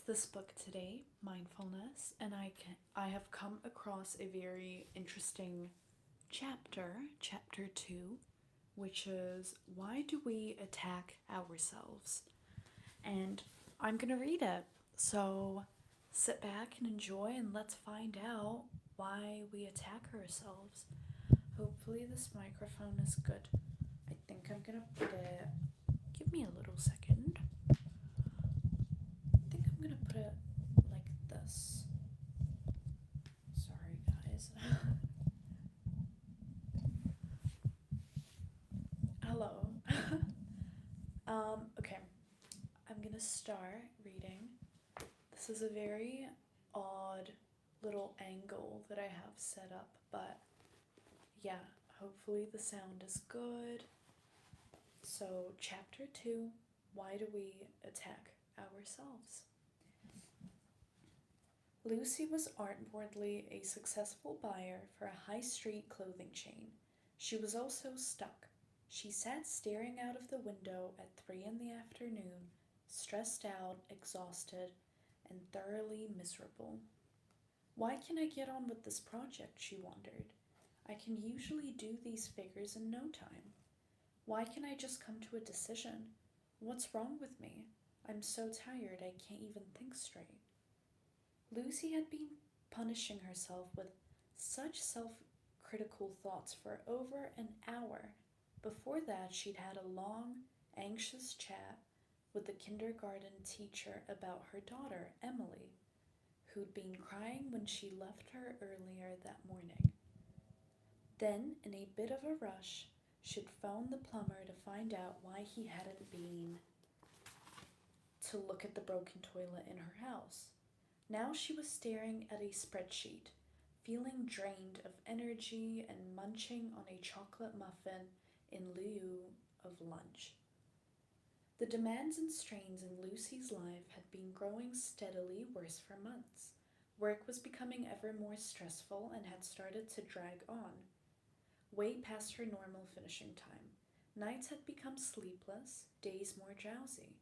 this book today, Mindfulness, and I have come across a very interesting chapter 2, which is why do we attack ourselves? And I'm going to read it. So sit back and enjoy and let's find out why we attack ourselves. Hopefully this microphone is good. I think I'm going to put it. Give me a little second. I think I'm gonna put it like this. Sorry, guys. Hello. Okay. I'm gonna start reading. This is a very odd little angle that I have set up, but yeah, hopefully the sound is good. So, chapter 2, why do we attack ourselves? Lucy was outwardly a successful buyer for a high street clothing chain. She was also stuck. She sat staring out of the window at 3 in the afternoon, stressed out, exhausted, and thoroughly miserable. Why can't I get on with this project? She wondered. I can usually do these figures in no time. Why can't I just come to a decision? What's wrong with me? I'm so tired I can't even think straight. Lucy had been punishing herself with such self critical thoughts for over an hour. Before that, she'd had a long, anxious chat with the kindergarten teacher about her daughter, Emily, who'd been crying when she left her earlier that morning. Then, in a bit of a rush, she'd phoned the plumber to find out why he hadn't been to look at the broken toilet in her house. Now she was staring at a spreadsheet, feeling drained of energy and munching on a chocolate muffin in lieu of lunch. The demands and strains in Lucy's life had been growing steadily worse for months. Work was becoming ever more stressful and had started to drag on, way past her normal finishing time. Nights had become sleepless, days more drowsy.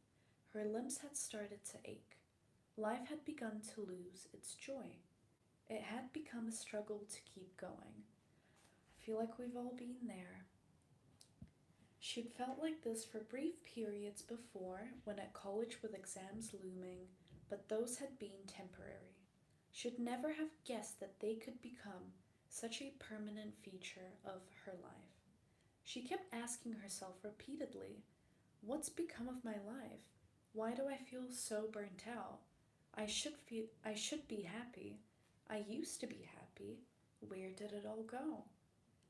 Her limbs had started to ache. Life had begun to lose its joy. It had become a struggle to keep going. I feel like we've all been there. She'd felt like this for brief periods before, when at college with exams looming, but those had been temporary. She'd never have guessed that they could become such a permanent feature of her life. She kept asking herself repeatedly, what's become of my life? Why do I feel so burnt out? I should be happy. I used to be happy. Where did it all go?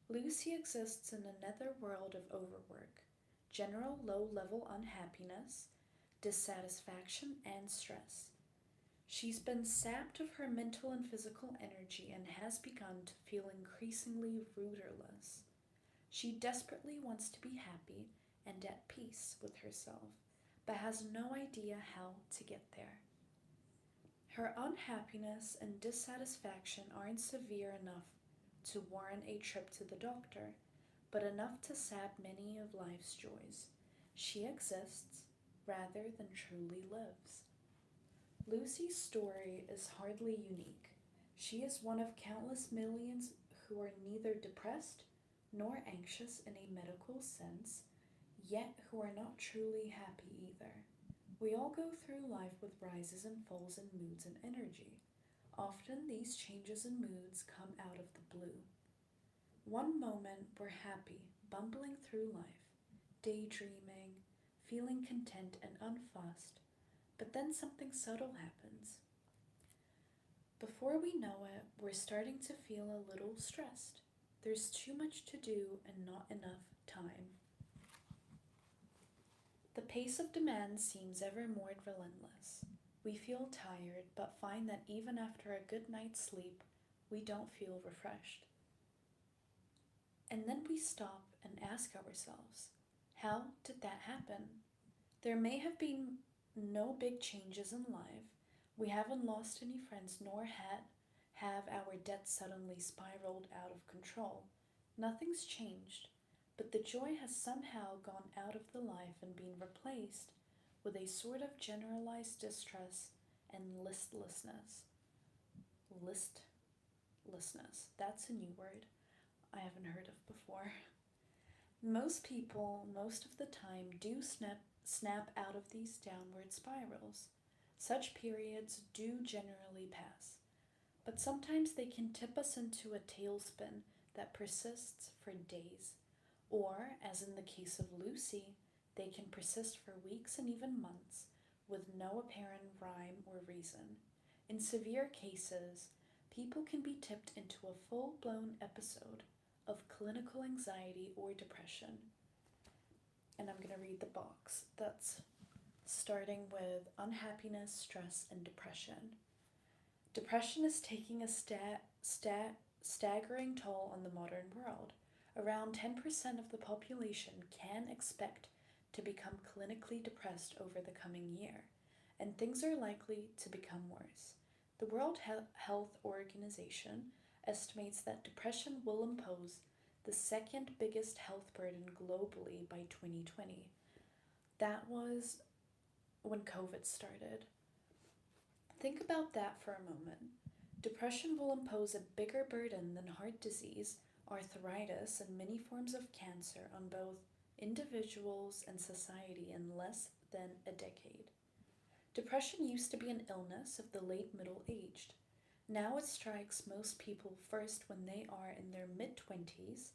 Lucy exists in another world of overwork, general low-level unhappiness, dissatisfaction, and stress. She's been sapped of her mental and physical energy and has begun to feel increasingly rudderless. She desperately wants to be happy and at peace with herself, but has no idea how to get there. Her unhappiness and dissatisfaction aren't severe enough to warrant a trip to the doctor, but enough to sap many of life's joys. She exists rather than truly lives. Lucy's story is hardly unique. She is one of countless millions who are neither depressed nor anxious in a medical sense, yet who are not truly happy either. We all go through life with rises and falls in moods and energy. Often these changes in moods come out of the blue. One moment we're happy, bumbling through life, daydreaming, feeling content and unfussed, but then something subtle happens. Before we know it, we're starting to feel a little stressed. There's too much to do and not enough time. The pace of demand seems ever more relentless. We feel tired, but find that even after a good night's sleep, we don't feel refreshed. And then we stop and ask ourselves, how did that happen? There may have been no big changes in life. We haven't lost any friends nor have our debts suddenly spiraled out of control. Nothing's changed, but the joy has somehow gone out of the life and been replaced with a sort of generalized distress and listlessness. Listlessness. That's a new word I haven't heard of before. Most people, most of the time, do snap out of these downward spirals. Such periods do generally pass, but sometimes they can tip us into a tailspin that persists for days. Or, as in the case of Lucy, they can persist for weeks and even months with no apparent rhyme or reason. In severe cases, people can be tipped into a full blown episode of clinical anxiety or depression. And I'm going to read the box. That's starting with unhappiness, stress, and depression. Depression is taking a staggering toll on the modern world. Around 10% of the population can expect to become clinically depressed over the coming year, and things are likely to become worse. The World Health Organization estimates that depression will impose the second biggest health burden globally by 2020. That was when COVID started. Think about that for a moment. Depression will impose a bigger burden than heart disease, arthritis, and many forms of cancer on both individuals and society in less than a decade. Depression used to be an illness of the late middle aged. Now it strikes most people first when they are in their mid 20s,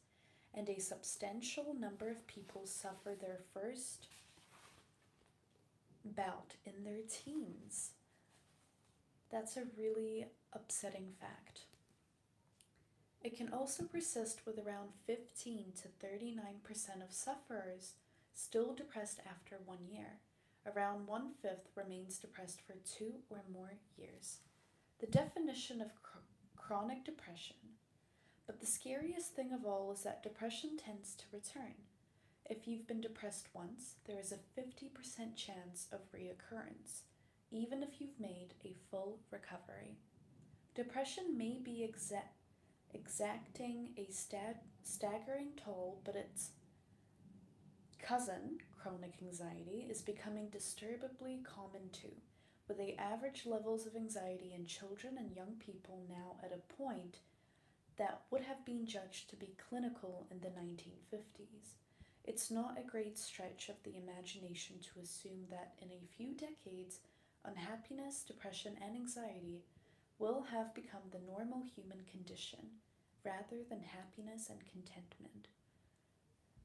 and a substantial number of people suffer their first bout in their teens. That's a really upsetting fact. It can also persist with around 15 to 39% of sufferers still depressed after 1 year. Around one fifth remains depressed for 2 or more years. The definition of chronic depression. But the scariest thing of all is that depression tends to return. If you've been depressed once, there is a 50% chance of reoccurrence, even if you've made a full recovery. Depression may be exacting a staggering toll, but its cousin, chronic anxiety, is becoming disturbingly common too, with the average levels of anxiety in children and young people now at a point that would have been judged to be clinical in the 1950s. It's not a great stretch of the imagination to assume that in a few decades, unhappiness, depression, and anxiety will have become the normal human condition, rather than happiness and contentment.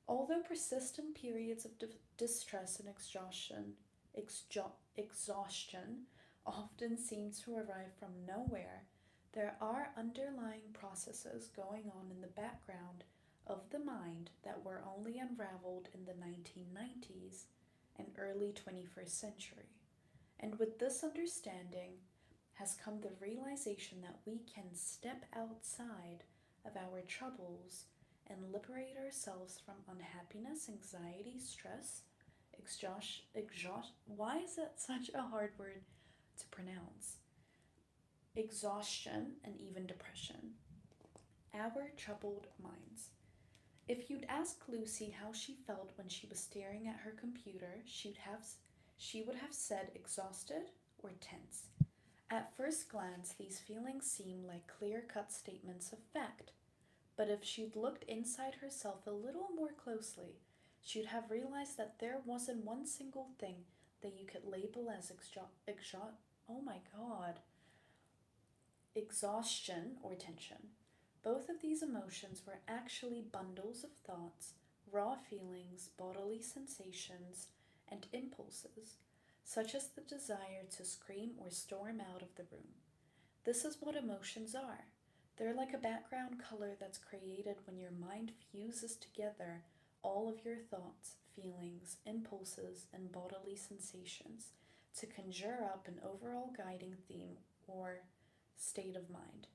Although persistent periods of distress and exhaustion often seem to arrive from nowhere, there are underlying processes going on in the background of the mind that were only unraveled in the 1990s and early 21st century. And with this understanding has come the realization that we can step outside of our troubles and liberate ourselves from unhappiness, anxiety, stress, why is that such a hard word to pronounce? Exhaustion, and even depression. Our troubled minds. If you'd ask Lucy how she felt when she was staring at her computer, she would have said exhausted or tense. At first glance, these feelings seem like clear-cut statements of fact, but if she'd looked inside herself a little more closely, she'd have realized that there wasn't one single thing that you could label as exhaustion or tension. Both of these emotions were actually bundles of thoughts, raw feelings, bodily sensations, and impulses, such as the desire to scream or storm out of the room. This is what emotions are. They're like a background color that's created when your mind fuses together all of your thoughts, feelings, impulses, and bodily sensations to conjure up an overall guiding theme or state of mind.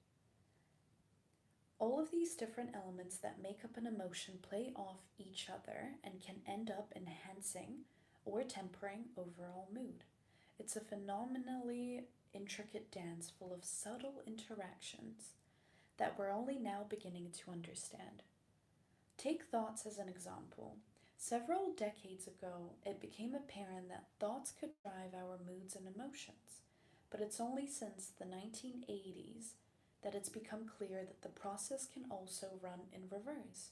All of these different elements that make up an emotion play off each other and can end up enhancing or tempering overall mood. It's a phenomenally intricate dance full of subtle interactions that we're only now beginning to understand. Take thoughts as an example. Several decades ago, it became apparent that thoughts could drive our moods and emotions. but it's only since the 1980s that it's become clear that the process can also run in reverse.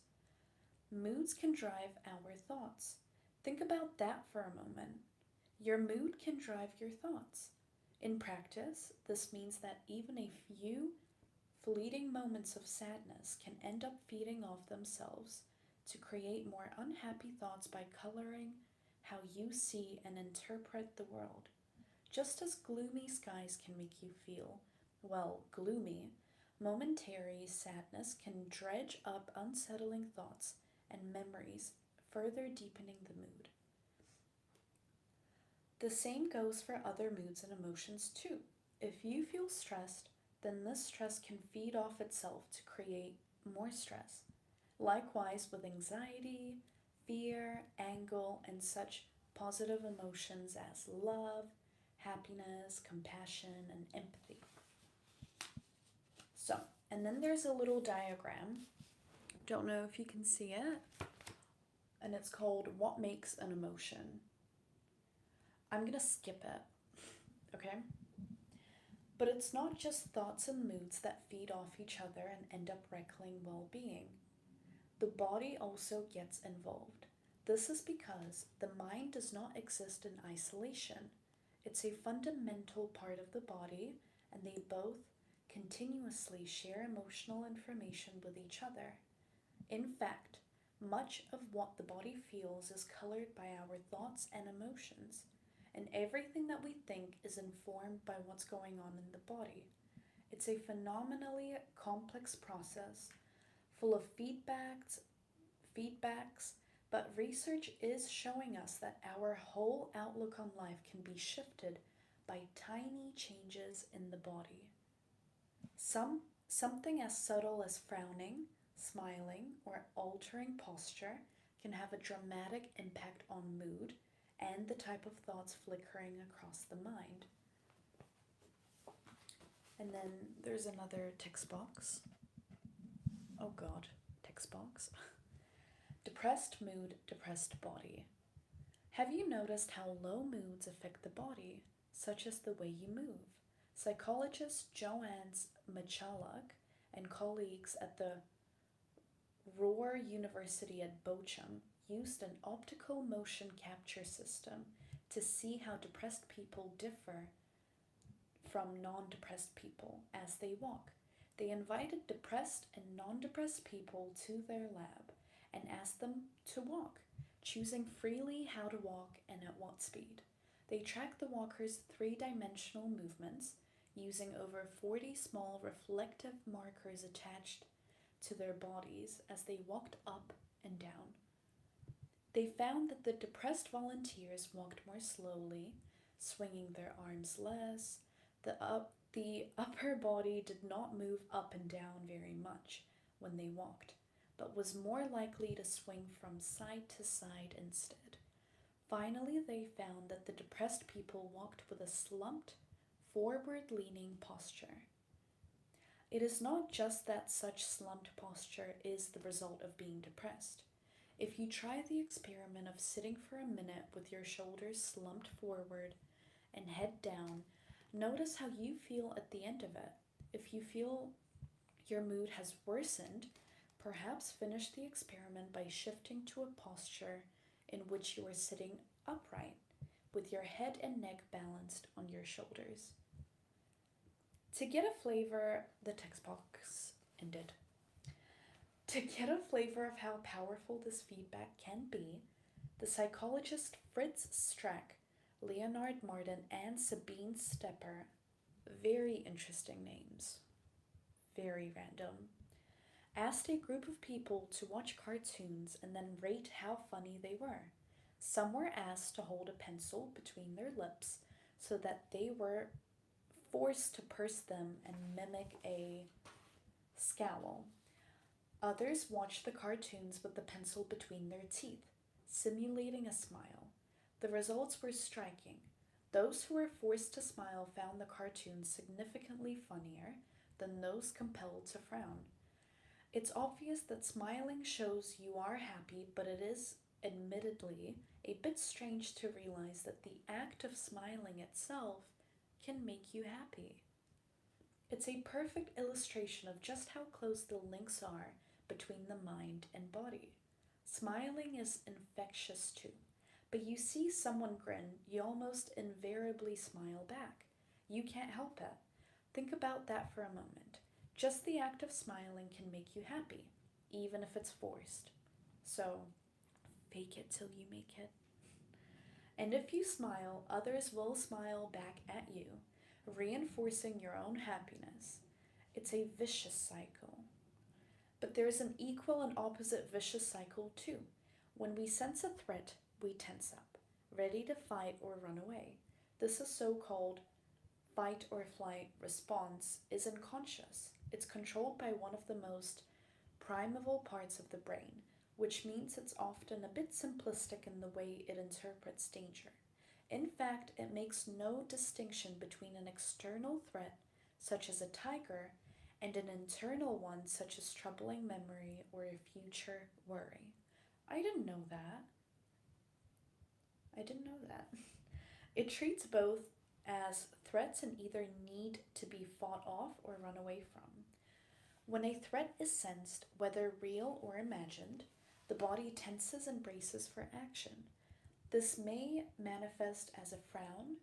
Moods can drive our thoughts. Think about that for a moment. Your mood can drive your thoughts. In practice, this means that even a few fleeting moments of sadness can end up feeding off themselves to create more unhappy thoughts by coloring how you see and interpret the world. Just as gloomy skies can make you feel, well, gloomy, momentary sadness can dredge up unsettling thoughts and memories, further deepening the mood. The same goes for other moods and emotions too. If you feel stressed, then this stress can feed off itself to create more stress. Likewise, with anxiety, fear, anger, and such positive emotions as love, happiness, compassion, and empathy. So, and then there's a little diagram. Don't know if you can see it. And it's called What Makes an Emotion. I'm going to skip it, okay? But it's not just thoughts and moods that feed off each other and end up wrecking well being. The body also gets involved. This is because the mind does not exist in isolation. It's a fundamental part of the body, and they both continuously share emotional information with each other. In fact, much of what the body feels is colored by our thoughts and emotions, and everything that we think is informed by what's going on in the body. It's a phenomenally complex process, full of feedbacks, but research is showing us that our whole outlook on life can be shifted by tiny changes in the body. Something as subtle as frowning, smiling, or altering posture can have a dramatic impact on mood and the type of thoughts flickering across the mind. And then there's another text box. Oh god, text box. Depressed mood, depressed body. Have you noticed how low moods affect the body, such as the way you move? Psychologist Joanne Michalak and colleagues at the Roar University at Bochum used an optical motion capture system to see how depressed people differ from non-depressed people as they walk. They invited depressed and non-depressed people to their lab and asked them to walk, choosing freely how to walk and at what speed. They tracked the walkers' three-dimensional movements using over 40 small reflective markers attached to their bodies as they walked up and down. They found that the depressed volunteers walked more slowly, swinging their arms less. The upper body did not move up and down very much when they walked, but was more likely to swing from side to side instead. Finally, they found that the depressed people walked with a slumped, forward-leaning posture. It is not just that such slumped posture is the result of being depressed. If you try the experiment of sitting for a minute with your shoulders slumped forward and head down, notice how you feel at the end of it. If you feel your mood has worsened, perhaps finish the experiment by shifting to a posture in which you are sitting upright, with your head and neck balanced on your shoulders. To get a flavor, the text box ended. To get a flavor of how powerful this feedback can be, the psychologist Fritz Strack, Leonard Martin, and Sabine Stepper, very interesting names, very random, asked a group of people to watch cartoons and then rate how funny they were. Some were asked to hold a pencil between their lips so that they were forced to purse them and mimic a scowl. Others watched the cartoons with the pencil between their teeth, simulating a smile. The results were striking. Those who were forced to smile found the cartoons significantly funnier than those compelled to frown. It's obvious that smiling shows you are happy, but it is, admittedly, a bit strange to realize that the act of smiling itself can make you happy. It's a perfect illustration of just how close the links are between the mind and body. Smiling is infectious too, but you see someone grin, you almost invariably smile back. You can't help it. Think about that for a moment. Just the act of smiling can make you happy, even if it's forced. So, fake it till you make it. And if you smile, others will smile back at you, reinforcing your own happiness. It's a vicious cycle. But there's an equal and opposite vicious cycle too. When we sense a threat, we tense up, ready to fight or run away. This is so called fight or flight response is unconscious. It's controlled by one of the most primeval parts of the brain, which means it's often a bit simplistic in the way it interprets danger. In fact, it makes no distinction between an external threat, such as a tiger, and an internal one, such as troubling memory or a future worry. I didn't know that. I didn't know that. It treats both as threats and either need to be fought off or run away from. When a threat is sensed, whether real or imagined, the body tenses and braces for action. This may manifest as a frown,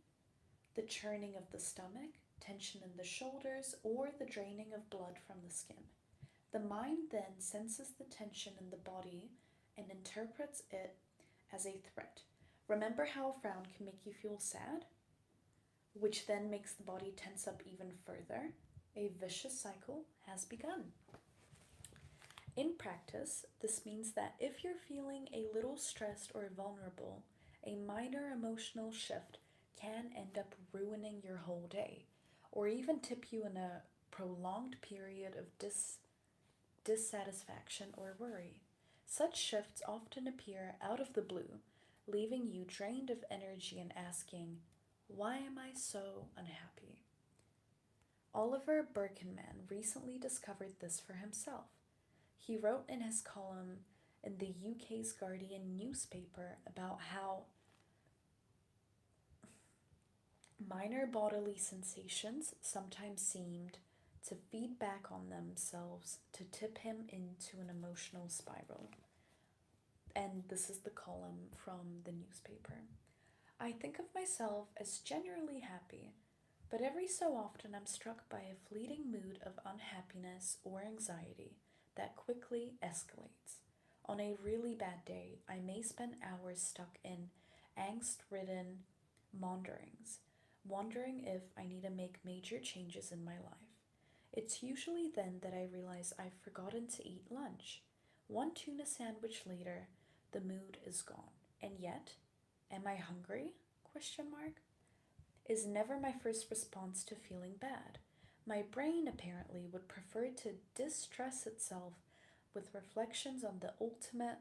the churning of the stomach, tension in the shoulders, or the draining of blood from the skin. The mind then senses the tension in the body and interprets it as a threat. Remember how a frown can make you feel sad? Which then makes the body tense up even further. A vicious cycle has begun. In practice, this means that if you're feeling a little stressed or vulnerable, a minor emotional shift can end up ruining your whole day, or even tip you in a prolonged period of dissatisfaction or worry. Such shifts often appear out of the blue, leaving you drained of energy and asking, why am I so unhappy? Oliver Birkenman recently discovered this for himself. He wrote in his column in the UK's Guardian newspaper about how minor bodily sensations sometimes seemed to feed back on themselves to tip him into an emotional spiral. And this is the column from the newspaper. I think of myself as generally happy, but every so often I'm struck by a fleeting mood of unhappiness or anxiety that quickly escalates. On a really bad day, I may spend hours stuck in angst-ridden maunderings, wondering if I need to make major changes in my life. It's usually then that I realize I've forgotten to eat lunch. One tuna sandwich later, the mood is gone. And yet, am I hungry? Question mark. Is never my first response to feeling bad. My brain apparently would prefer to distress itself with reflections on the ultimate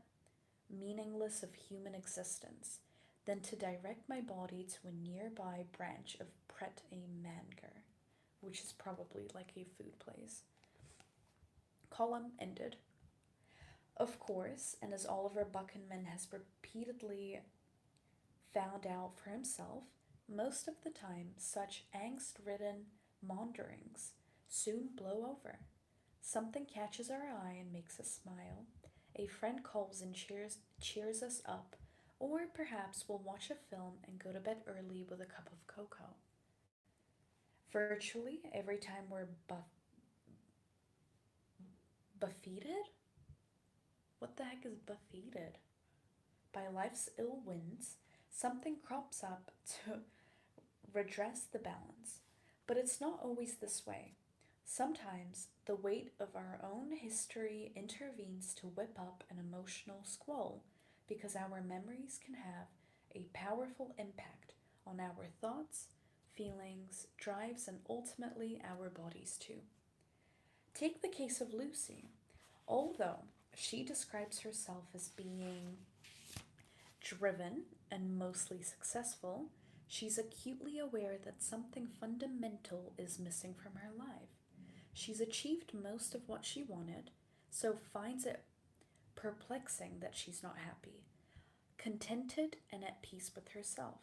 meaningless of human existence than to direct my body to a nearby branch of Pret a Manger, which is probably like a food place. Column ended. Of course, and as Oliver Buckenman has repeatedly found out for himself, most of the time such angst-ridden maunderings soon blow over. Something catches our eye and makes us smile. A friend calls and cheers us up, or perhaps we'll watch a film and go to bed early with a cup of cocoa. Virtually every time we're buffeted? What the heck is buffeted? By life's ill winds, something crops up to redress the balance. But it's not always this way. Sometimes the weight of our own history intervenes to whip up an emotional squall because our memories can have a powerful impact on our thoughts, feelings, drives, and ultimately our bodies too. Take the case of Lucy. Although she describes herself as being driven and mostly successful, she's acutely aware that something fundamental is missing from her life. She's achieved most of what she wanted, so finds it perplexing that she's not happy, contented and at peace with herself.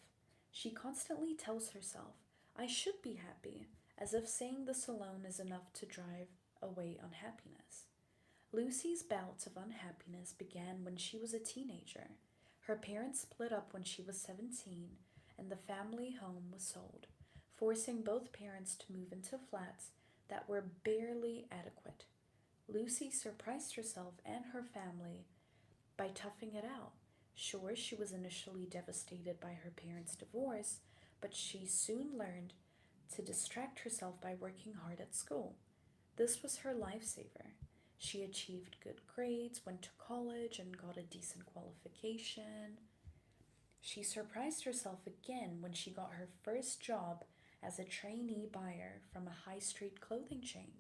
She constantly tells herself, I should be happy, as if saying this alone is enough to drive away unhappiness. Lucy's bouts of unhappiness began when she was a teenager. Her parents split up when she was 17, and the family home was sold, forcing both parents to move into flats that were barely adequate. Lucy surprised herself and her family by toughing it out. Sure, she was initially devastated by her parents' divorce, but she soon learned to distract herself by working hard at school. This was her lifesaver. She achieved good grades, went to college, and got a decent qualification. She surprised herself again when she got her first job as a trainee buyer from a high street clothing chain.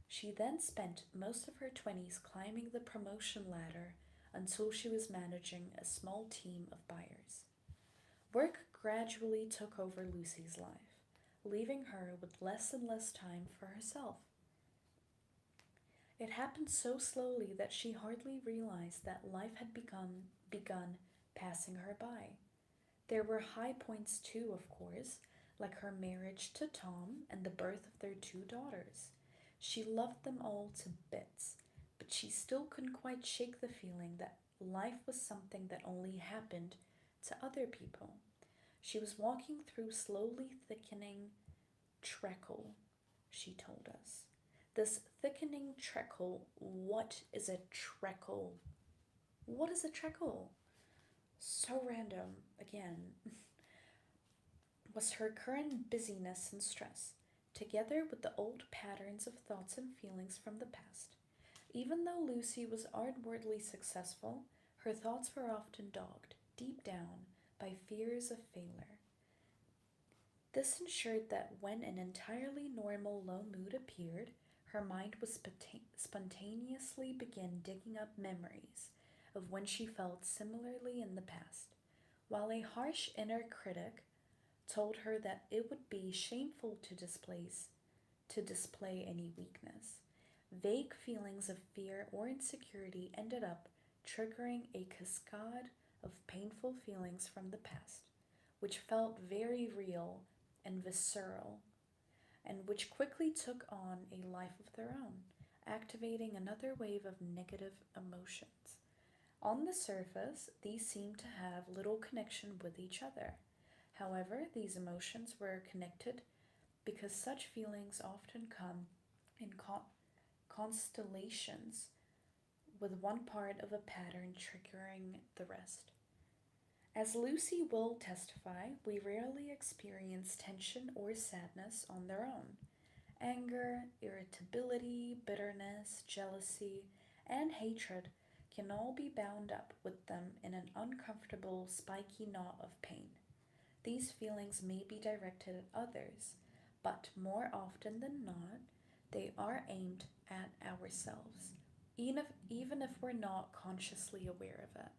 She then spent most of her 20s climbing the promotion ladder until she was managing a small team of buyers. Work gradually took over Lucy's life, leaving her with less and less time for herself. It happened so slowly that she hardly realized that life had begun passing her by. There were high points too, of course, like her marriage to Tom and the birth of their two daughters. She loved them all to bits, but she still couldn't quite shake the feeling that life was something that only happened to other people. She was walking through slowly thickening treacle, she told us. This thickening treacle, what is a treacle? What is a treacle? So random, again, was her current busyness and stress, together with the old patterns of thoughts and feelings from the past. Even though Lucy was outwardly successful, her thoughts were often dogged, deep down, by fears of failure. This ensured that when an entirely normal low mood appeared, her mind would spontaneously begin digging up memories of when she felt similarly in the past, while a harsh inner critic told her that it would be shameful to display any weakness. Vague feelings of fear or insecurity ended up triggering a cascade of painful feelings from the past, which felt very real and visceral, and which quickly took on a life of their own, activating another wave of negative emotions. On the surface, these seemed to have little connection with each other. However, these emotions were connected because such feelings often come in constellations, with one part of a pattern triggering the rest. As Lucy will testify, we rarely experience tension or sadness on their own. Anger, irritability, bitterness, jealousy, and hatred can all be bound up with them in an uncomfortable, spiky knot of pain. These feelings may be directed at others, but more often than not, they are aimed at ourselves, even if we're not consciously aware of it.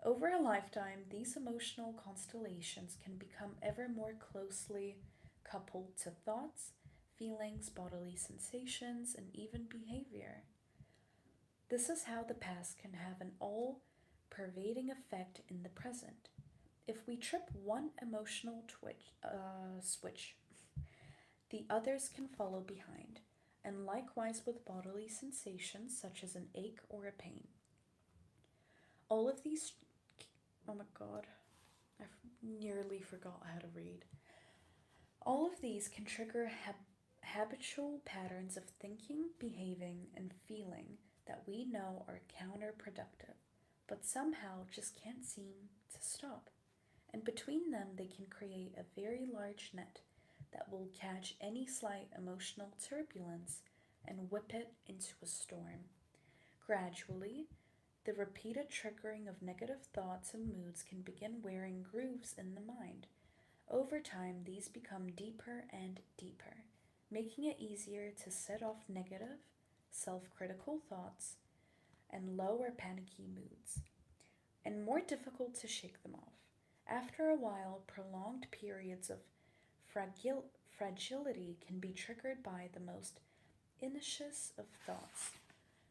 Over a lifetime, these emotional constellations can become ever more closely coupled to thoughts, feelings, bodily sensations, and even behavior. This is how the past can have an all pervading effect in the present. If we trip one emotional switch, the others can follow behind, and likewise with bodily sensations such as an ache or a pain. All of these, oh my god, I nearly forgot how to read. All of these can trigger habitual patterns of thinking, behaving, and feeling that we know are counterproductive, but somehow just can't seem to stop. And between them, they can create a very large net that will catch any slight emotional turbulence and whip it into a storm. Gradually, the repeated triggering of negative thoughts and moods can begin wearing grooves in the mind. Over time, these become deeper and deeper, making it easier to set off negative, self critical thoughts and low or panicky moods, and more difficult to shake them off. After a while, prolonged periods of fragility can be triggered by the most innocuous of thoughts,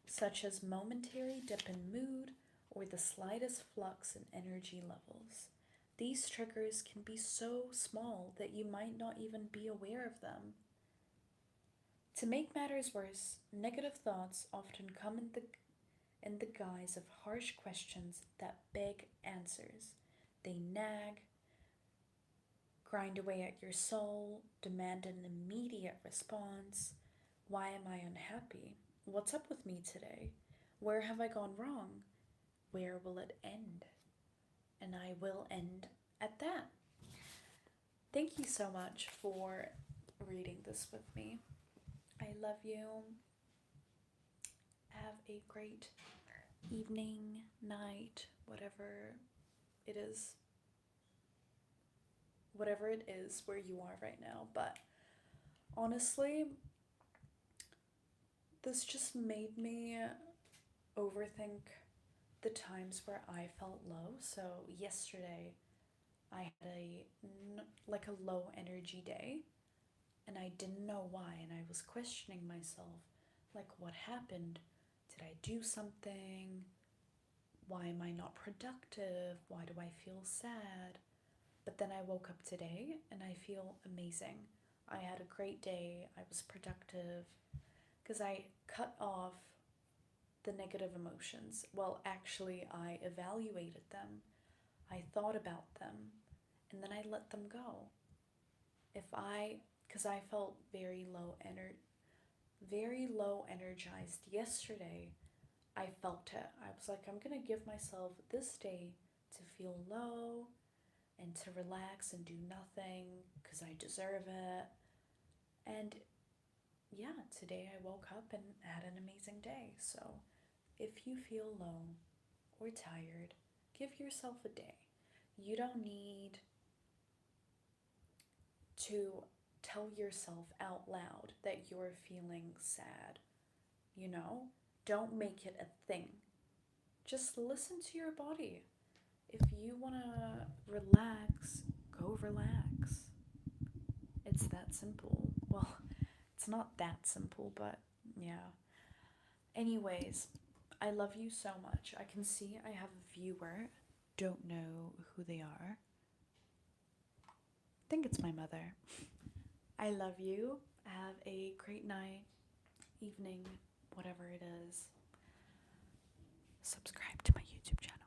such as momentary dip in mood or the slightest flux in energy levels. These triggers can be so small that you might not even be aware of them. To make matters worse, negative thoughts often come in the guise of harsh questions that beg answers. They nag, grind away at your soul, demand an immediate response. Why am I unhappy? What's up with me today? Where have I gone wrong? Where will it end? And I will end at that. Thank you so much for reading this with me. I love you. Have a great evening, night, it is, whatever it is where you are right now. But honestly, this just made me overthink the times where I felt low. So yesterday, I had like a low energy day, and I didn't know why, and I was questioning myself, like, what happened? Did I do something? Why am I not productive? Why do I feel sad? But then I woke up today and I feel amazing. I had a great day. I was productive because I cut off the negative emotions. Well, actually, I evaluated them. I thought about them and then I let them go. Because I felt very low energized yesterday. I felt it. I was like, I'm gonna give myself this day to feel low and to relax and do nothing because I deserve it. And yeah, today I woke up and had an amazing day. So if you feel low or tired, give yourself a day. You don't need to tell yourself out loud that you're feeling sad. You know, don't make it a thing. Just listen to your body. If you want to relax, go relax. It's that simple. Well, it's not that simple, but yeah. Anyways, I love you so much. I can see I have a viewer. Don't know who they are. I think it's my mother. I love you. Have a great night, evening, whatever it is. Subscribe to my YouTube channel.